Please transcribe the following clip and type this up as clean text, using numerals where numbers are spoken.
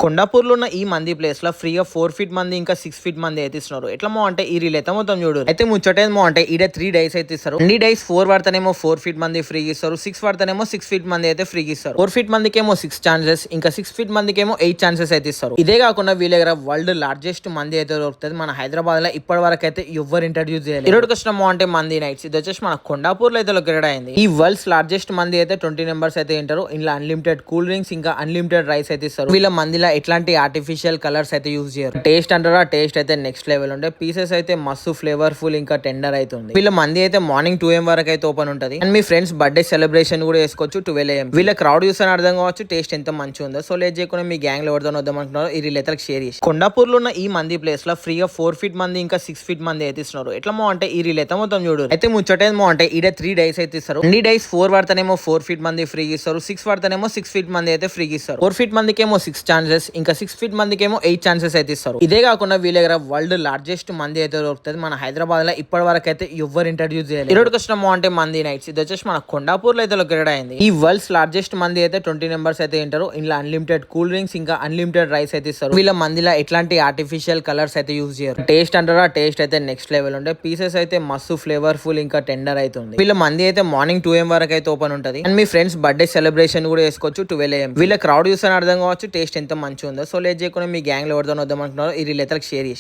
కొండాపూర్లో ఉన్న ఈ మంది ప్లేస్ లో ఫ్రీగా 4 ఫీట్ మంది ఇంకా 6 ఫీట్ మంది అయితే ఇస్తున్నారు. ఎట్లా అంటే ఈ రీల్ అయితే మొత్తం చూడు. అయితే ముచ్చటేమో అంటే ఈడ 3 డేస్ అయితే ఇస్తారు. 3 డేస్ 4 పడతానేమో 4 ఫీట్ మంది ఫ్రీగా ఇస్తారు, 6 పడతానేమో 6 ఫీట్ మంది అయితే ఫ్రీగా ఇస్తారు. 4 ఫీట్ మందికేమో 6 ఛాన్సెస్, ఇంకా 6 ఫీట్ మందికేమో 8 ఛాన్సెస్ అయితే ఇస్తారు. ఇదే కాకుండా వీళ్ళ దగ్గర వరల్డ్ లార్జెస్ట్ మంది అయితే దొరుకుతుంది. మన హైదరాబాద్ లో ఇప్పటి వరకు అయితే ఎవ్వరు ఇంట్రడ్యూస్ చేయలేదు. ఈరోజు వచ్చినామో అంటే మంది నైట్స్ ఇది వచ్చేసి మన కొండాపూర్ లో అయితే లొకేటెడ్ అయింది. ఈ వరల్డ్స్ లార్జెస్ట్ మంది అయితే 20 మెంబర్స్ అయితే ఉంటారు. ఇంట్లో అన్లిమిటెడ్ కూల్ డ్రింక్స్ ఇంకా అన్లిమిటెడ్ రైస్ అయితే ఇస్తారు. వీళ్ళ మందిలో ఎట్లాంటి ఆర్టిఫిషియల్ కలర్స్ అయితే యూజ్ చేయరు. టేస్ట్ అంటారా, టేస్ట్ అయితే నెక్స్ట్ లెవెల్ ఉంటే పీసెస్ అయితే మస్తు ఫ్లేవర్ఫుల్ ఇంకా టెండర్ అవుతుంది. వీళ్ళ మంది అయితే మార్నింగ్ 2 AM వరకు అయితే ఓపెన్ ఉంటుంది. And me friends birthday celebration కూడా చేసుకోవచ్చు 12 AM. వీళ్ళ క్రౌడ్ చూస్తే అర్థం కావచ్చు టేస్ట్ ఎంత మంచిగా ఉందో. సో లేట్ చేయకుండా మీ గ్యాంగ్ లో ఎవరితో వద్దాం అంటున్నారో ఈ రీల్ అయితే షేర్ చేసి. కొండాపూర్ లో ఉన్న ఈ మంది ప్లేస్ లో ఫ్రీగా 4 ఫీట్ మంది ఇంకా 6 ఫీట్ మంది అయితే ఇస్తున్నారు. ఎట్లా అంటే ఈ రీల్ అయితే మొత్తం చూడు. అయితే ముచ్చటేమో అంటే ఈడ 3 డేస్ అయితే ఇస్తారు. 3 డేస్ 4 పడతానేమో 4 ఫీట్ మంది ఫ్రీగా ఇస్తారు, 6 పడతానేమో 6 ఫీట్ మంది అయితే ఫ్రీగా ఇస్తారు. 4 ఫీట్ మందికేమో 6 ఛాన్సెస్, ఇంకా 6 ఫీట్ మందికేమో 8 ఛాన్సెస్ అయితే ఇస్తారు. ఇదే కాకుండా వీళ్ళ దగ్గర వరల్డ్ లార్జెస్ట్ మంది అయితే దొరుకుతుంది. మన హైదరాబాద్ లో ఇప్పటి వరకు అయితే ఎవ్వరు ఇంట్రడ్యూస్ చేయలేదు. ఈరోజు వచ్చినామో అంటే మంది నైట్స్ ఇది వచ్చేసి మన కొండాపూర్ లో అయితే లొకేటెడ్ అయింది. ఈ వరల్డ్స్ లార్జెస్ట్ మంది అయితే 20 మెంబర్స్ అయితే ఉంటారు. ఇంట్లో అన్లిమిటెడ్ కూల్ డ్రింక్స్ ఇంకా అన్లిమిటెడ్ రైస్ అయితే ఇస్తారు. వీళ్ళ మందిలో ఎట్లాంటి ఆర్టిఫిషియల్ కలర్స్ అయితే యూజ్ చేయరు. టేస్ట్ అంటారా, టేస్ట్ అయితే నెక్స్ట్ లెవెల్ ఉంటే పీసెస్ అయితే మస్తు ఫ్లేవర్ఫుల్ ఇంకా టెండర్ అవుతుంది. వీళ్ళ మంది అయితే మార్నింగ్ 2 AM వరకు అయితే ఓపెన్ ఉంటుంది. And me friends birthday celebration కూడా చేసుకోవచ్చు 12 AM. వీళ్ళ క్రౌడ్ చూస్తే అర్థం కావచ్చు టేస్ట్ ఎంత మంచిగా ఉందో. సో లేట్ చేయకుండా మీ గ్యాంగ్ లో ఎవరితో వద్దాం అంటున్నారో ఈ రీల్ అయితే షేర్ చేసి.